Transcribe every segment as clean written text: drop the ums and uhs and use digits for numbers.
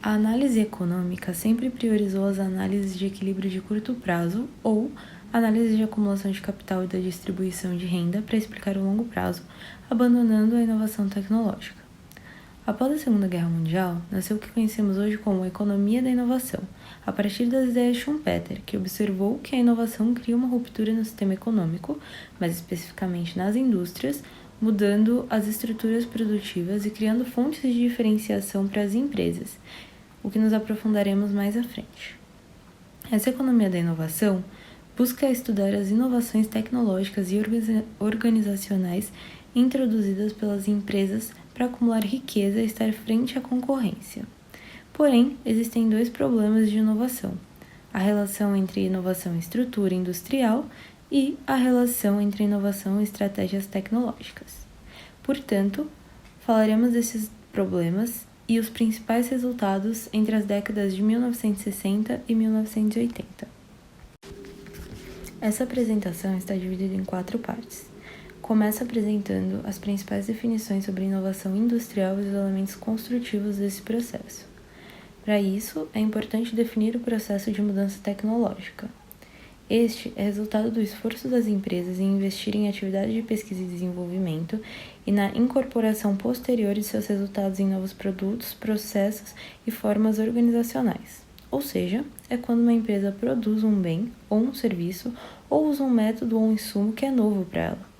A análise econômica sempre priorizou as análises de equilíbrio de curto prazo ou análise de acumulação de capital e da distribuição de renda para explicar o longo prazo, abandonando a inovação tecnológica. Após a Segunda Guerra Mundial, nasceu o que conhecemos hoje como a economia da inovação, a partir das ideias de Schumpeter, que observou que a inovação cria uma ruptura no sistema econômico, mais especificamente nas indústrias, mudando as estruturas produtivas e criando fontes de diferenciação para as empresas, o que nos aprofundaremos mais à frente. Essa economia da inovação busca estudar as inovações tecnológicas e organizacionais introduzidas pelas empresas para acumular riqueza e estar frente à concorrência. Porém, existem dois problemas de inovação: a relação entre inovação e estrutura industrial e a relação entre inovação e estratégias tecnológicas. Portanto, falaremos desses problemas e os principais resultados entre as décadas de 1960 e 1980. Essa apresentação está dividida em 4 partes. Começa apresentando as principais definições sobre inovação industrial e os elementos construtivos desse processo. Para isso, é importante definir o processo de mudança tecnológica. Este é resultado do esforço das empresas em investir em atividades de pesquisa e desenvolvimento e na incorporação posterior de seus resultados em novos produtos, processos e formas organizacionais. Ou seja, é quando uma empresa produz um bem ou um serviço ou usa um método ou um insumo que é novo para ela.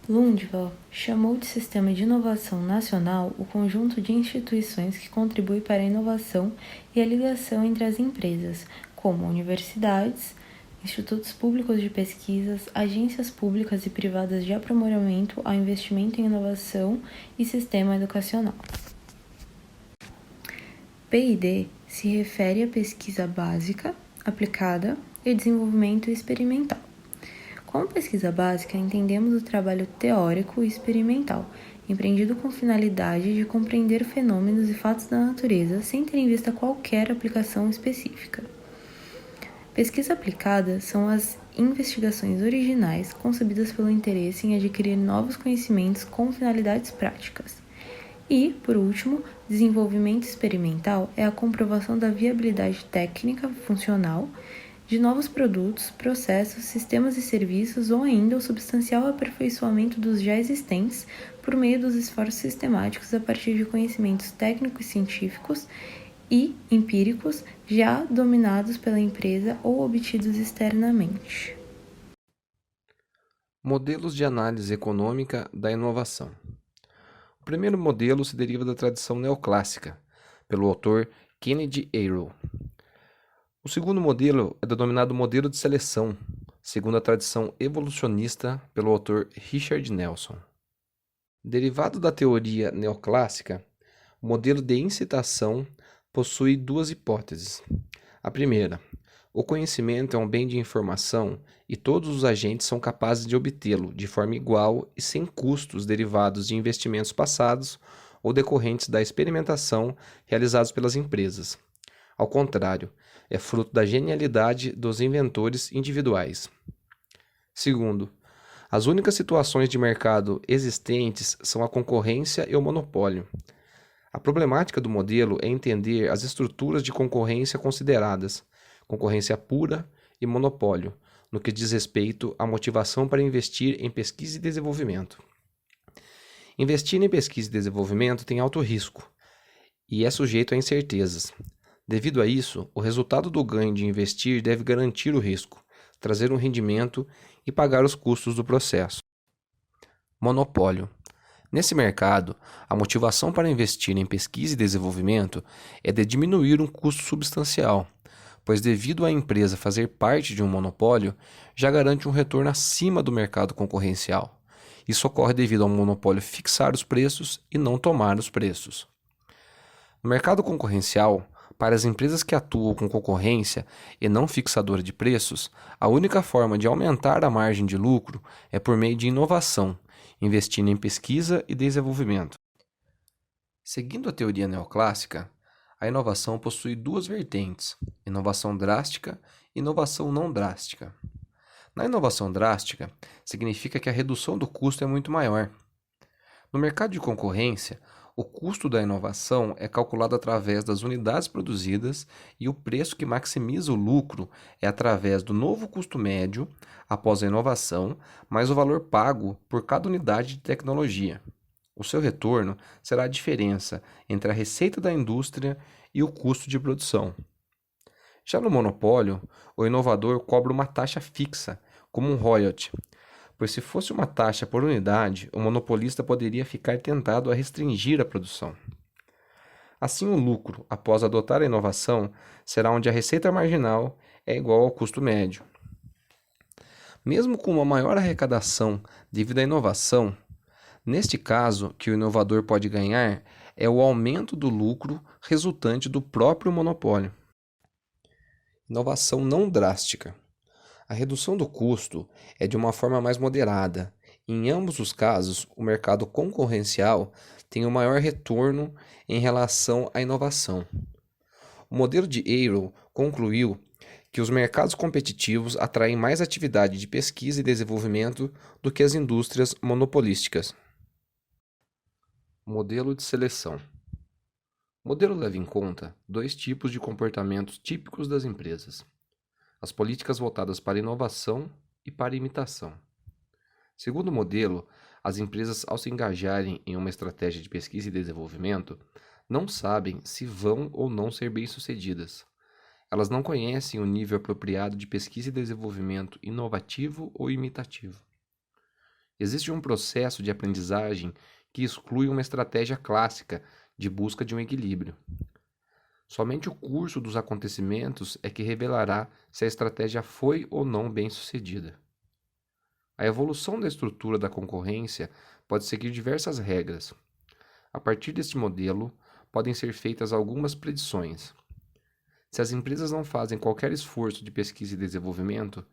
Lundvall chamou de Sistema de Inovação Nacional o conjunto de instituições que contribui para a inovação e a ligação entre as empresas, como universidades, institutos públicos de pesquisas, agências públicas e privadas de aprimoramento ao investimento em inovação e sistema educacional. P&D se refere à pesquisa básica, aplicada e desenvolvimento experimental. Como pesquisa básica, entendemos o trabalho teórico e experimental, empreendido com finalidade de compreender fenômenos e fatos da natureza sem ter em vista qualquer aplicação específica. Pesquisa aplicada são as investigações originais concebidas pelo interesse em adquirir novos conhecimentos com finalidades práticas. E, por último, desenvolvimento experimental é a comprovação da viabilidade técnica funcional de novos produtos, processos, sistemas e serviços ou ainda o substancial aperfeiçoamento dos já existentes por meio dos esforços sistemáticos a partir de conhecimentos técnicos e científicos e empíricos já dominados pela empresa ou obtidos externamente. Modelos de análise econômica da inovação. O primeiro modelo se deriva da tradição neoclássica, pelo autor Kennedy Arrow. O segundo modelo é denominado modelo de seleção, segundo a tradição evolucionista pelo autor Richard Nelson. Derivado da teoria neoclássica, o modelo de incitação possui duas hipóteses. A primeira, o conhecimento é um bem de informação e todos os agentes são capazes de obtê-lo de forma igual e sem custos derivados de investimentos passados ou decorrentes da experimentação realizados pelas empresas. Ao contrário, é fruto da genialidade dos inventores individuais. Segundo, as únicas situações de mercado existentes são a concorrência e o monopólio. A problemática do modelo é entender as estruturas de concorrência consideradas, concorrência pura e monopólio, no que diz respeito à motivação para investir em pesquisa e desenvolvimento. Investir em pesquisa e desenvolvimento tem alto risco e é sujeito a incertezas. Devido a isso, o resultado do ganho de investir deve garantir o risco, trazer um rendimento e pagar os custos do processo. Monopólio. Nesse mercado, a motivação para investir em pesquisa e desenvolvimento é de diminuir um custo substancial, pois devido à empresa fazer parte de um monopólio, já garante um retorno acima do mercado concorrencial. Isso ocorre devido ao monopólio fixar os preços e não tomar os preços. No mercado concorrencial, para as empresas que atuam com concorrência e não fixadora de preços, a única forma de aumentar a margem de lucro é por meio de inovação, investindo em pesquisa e desenvolvimento. Seguindo a teoria neoclássica, a inovação possui duas vertentes: inovação drástica e inovação não drástica. Na inovação drástica, significa que a redução do custo é muito maior. No mercado de concorrência, o custo da inovação é calculado através das unidades produzidas e o preço que maximiza o lucro é através do novo custo médio após a inovação, mais o valor pago por cada unidade de tecnologia. O seu retorno será a diferença entre a receita da indústria e o custo de produção. Já no monopólio, o inovador cobra uma taxa fixa, como um royalty, pois se fosse uma taxa por unidade, o monopolista poderia ficar tentado a restringir a produção. Assim, o lucro, após adotar a inovação, será onde a receita marginal é igual ao custo médio. Mesmo com uma maior arrecadação devido à inovação, neste caso, que o inovador pode ganhar é o aumento do lucro resultante do próprio monopólio. Inovação não drástica. A redução do custo é de uma forma mais moderada. Em ambos os casos, o mercado concorrencial tem o maior retorno em relação à inovação. O modelo de Arrow concluiu que os mercados competitivos atraem mais atividade de pesquisa e desenvolvimento do que as indústrias monopolísticas. Modelo de seleção. O modelo leva em conta dois tipos de comportamentos típicos das empresas: as políticas voltadas para inovação e para imitação. Segundo o modelo, as empresas, ao se engajarem em uma estratégia de pesquisa e desenvolvimento, não sabem se vão ou não ser bem-sucedidas. Elas não conhecem o nível apropriado de pesquisa e desenvolvimento inovativo ou imitativo. Existe um processo de aprendizagem que exclui uma estratégia clássica de busca de um equilíbrio. Somente o curso dos acontecimentos é que revelará se a estratégia foi ou não bem-sucedida. A evolução da estrutura da concorrência pode seguir diversas regras. A partir deste modelo, podem ser feitas algumas predições. Se as empresas não fazem qualquer esforço de pesquisa e desenvolvimento,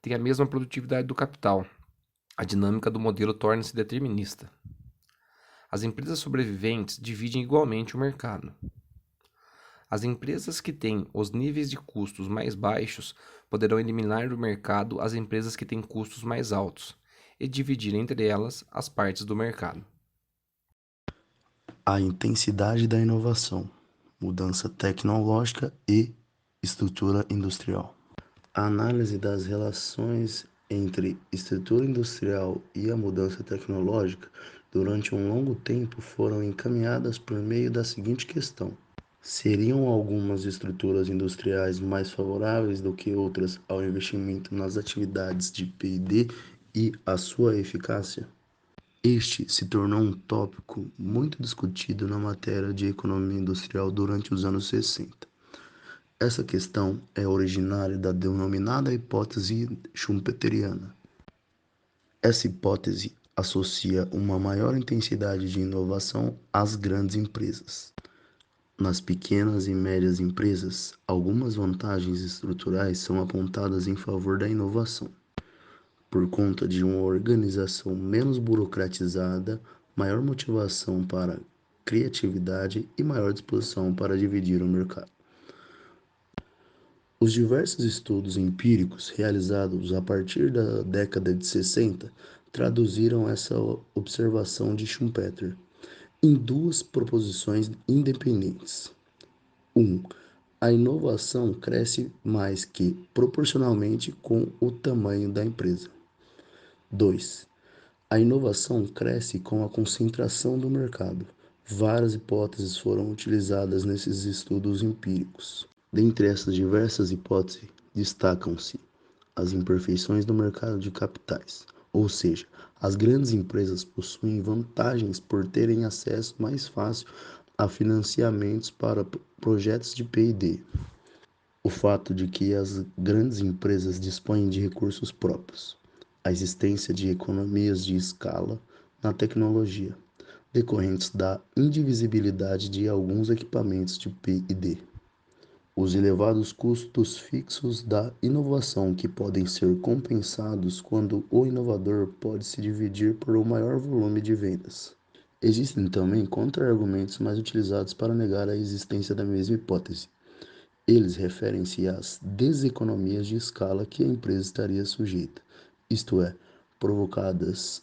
têm a mesma produtividade do capital. A dinâmica do modelo torna-se determinista. As empresas sobreviventes dividem igualmente o mercado. As empresas que têm os níveis de custos mais baixos poderão eliminar do mercado as empresas que têm custos mais altos e dividir entre elas as partes do mercado. A intensidade da inovação, mudança tecnológica e estrutura industrial. A análise das relações entre estrutura industrial e a mudança tecnológica durante um longo tempo foram encaminhadas por meio da seguinte questão: seriam algumas estruturas industriais mais favoráveis do que outras ao investimento nas atividades de P&D e a sua eficácia? Este se tornou um tópico muito discutido na matéria de economia industrial durante os anos 60. Essa questão é originária da denominada hipótese schumpeteriana. Essa hipótese associa uma maior intensidade de inovação às grandes empresas. Nas pequenas e médias empresas, algumas vantagens estruturais são apontadas em favor da inovação. Por conta de uma organização menos burocratizada, maior motivação para criatividade e maior disposição para dividir o mercado. Os diversos estudos empíricos realizados a partir da década de 60 traduziram essa observação de Schumpeter em duas proposições independentes. 1. A inovação cresce mais que proporcionalmente com o tamanho da empresa. 2. A inovação cresce com a concentração do mercado. Várias hipóteses foram utilizadas nesses estudos empíricos. Dentre essas diversas hipóteses, destacam-se as imperfeições do mercado de capitais, ou seja, as grandes empresas possuem vantagens por terem acesso mais fácil a financiamentos para projetos de P&D. O fato de que as grandes empresas dispõem de recursos próprios. A existência de economias de escala na tecnologia, decorrentes da indivisibilidade de alguns equipamentos de P&D. Os elevados custos fixos da inovação que podem ser compensados quando o inovador pode se dividir por um maior volume de vendas. Existem também contra-argumentos mais utilizados para negar a existência da mesma hipótese. Eles referem-se às deseconomias de escala que a empresa estaria sujeita, isto é, provocadas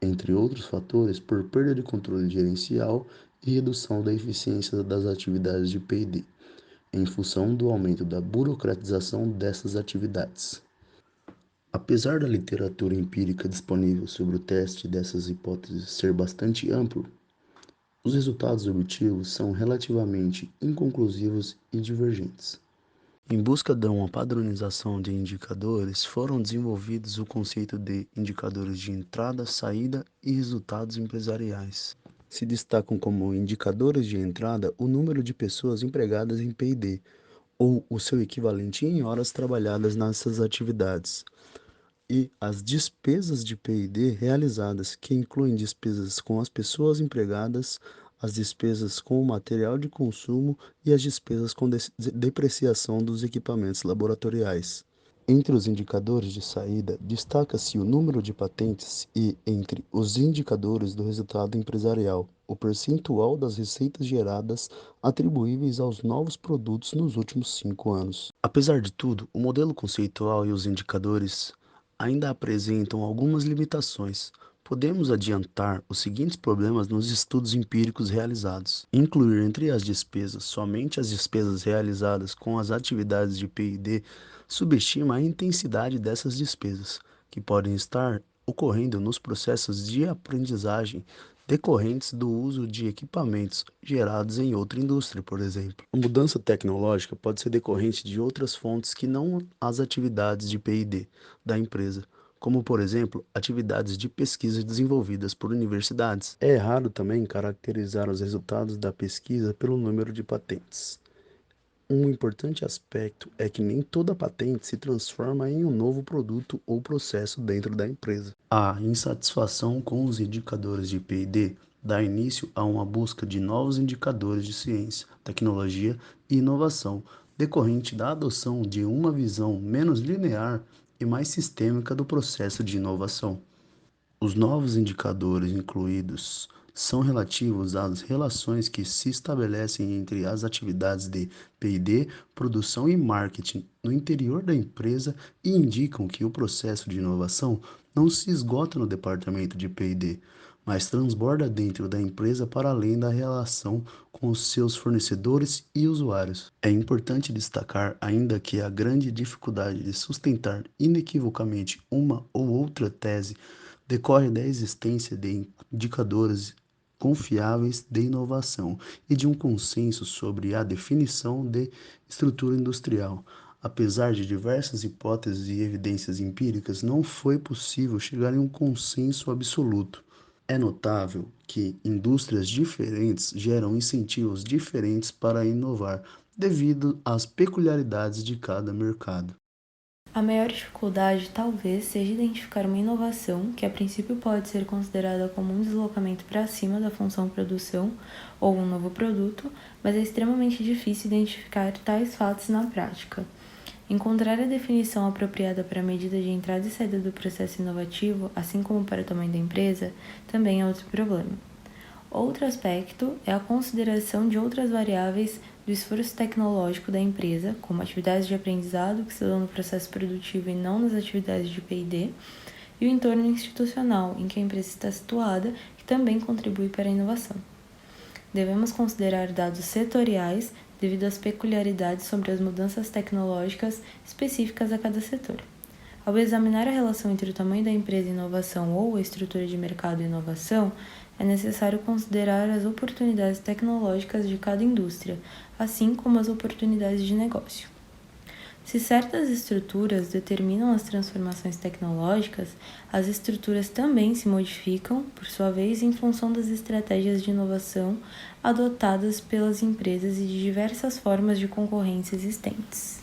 entre outros fatores, por perda de controle gerencial e redução da eficiência das atividades de P&D, em função do aumento da burocratização dessas atividades. Apesar da literatura empírica disponível sobre o teste dessas hipóteses ser bastante amplo, os resultados obtidos são relativamente inconclusivos e divergentes. Em busca de uma padronização de indicadores, foram desenvolvidos o conceito de indicadores de entrada, saída e resultados empresariais. Se destacam como indicadores de entrada o número de pessoas empregadas em P&D, ou o seu equivalente em horas trabalhadas nessas atividades, e as despesas de P&D realizadas, que incluem despesas com as pessoas empregadas, as despesas com o material de consumo e as despesas com depreciação dos equipamentos laboratoriais. Entre os indicadores de saída, destaca-se o número de patentes e, entre os indicadores do resultado empresarial, o percentual das receitas geradas atribuíveis aos novos produtos nos últimos 5 anos. Apesar de tudo, o modelo conceitual e os indicadores ainda apresentam algumas limitações. Podemos adiantar os seguintes problemas nos estudos empíricos realizados: incluir entre as despesas somente as despesas realizadas com as atividades de P&D subestima a intensidade dessas despesas, que podem estar ocorrendo nos processos de aprendizagem decorrentes do uso de equipamentos gerados em outra indústria, por exemplo. A mudança tecnológica pode ser decorrente de outras fontes que não as atividades de P&D da empresa, como, por exemplo, atividades de pesquisa desenvolvidas por universidades. É errado também caracterizar os resultados da pesquisa pelo número de patentes. Um importante aspecto é que nem toda patente se transforma em um novo produto ou processo dentro da empresa. A insatisfação com os indicadores de P&D dá início a uma busca de novos indicadores de ciência, tecnologia e inovação, decorrente da adoção de uma visão menos linear e mais sistêmica do processo de inovação. Os novos indicadores incluídos são relativos às relações que se estabelecem entre as atividades de P&D, produção e marketing no interior da empresa e indicam que o processo de inovação não se esgota no departamento de P&D, mas transborda dentro da empresa para além da relação com os seus fornecedores e usuários. É importante destacar ainda que a grande dificuldade de sustentar inequivocamente uma ou outra tese decorre da existência de indicadores confiáveis de inovação e de um consenso sobre a definição de estrutura industrial. Apesar de diversas hipóteses e evidências empíricas, não foi possível chegar em um consenso absoluto. É notável que indústrias diferentes geram incentivos diferentes para inovar, devido às peculiaridades de cada mercado. A maior dificuldade talvez seja identificar uma inovação que a princípio pode ser considerada como um deslocamento para cima da função produção ou um novo produto, mas é extremamente difícil identificar tais fatos na prática. Encontrar a definição apropriada para a medida de entrada e saída do processo inovativo, assim como para o tamanho da empresa, também é outro problema. Outro aspecto é a consideração de outras variáveis do esforço tecnológico da empresa, como atividades de aprendizado que se dão no processo produtivo e não nas atividades de P&D, e o entorno institucional em que a empresa está situada, que também contribui para a inovação. Devemos considerar dados setoriais devido às peculiaridades sobre as mudanças tecnológicas específicas a cada setor. Ao examinar a relação entre o tamanho da empresa e inovação ou a estrutura de mercado e inovação, é necessário considerar as oportunidades tecnológicas de cada indústria, assim como as oportunidades de negócio. Se certas estruturas determinam as transformações tecnológicas, as estruturas também se modificam, por sua vez, em função das estratégias de inovação adotadas pelas empresas e de diversas formas de concorrência existentes.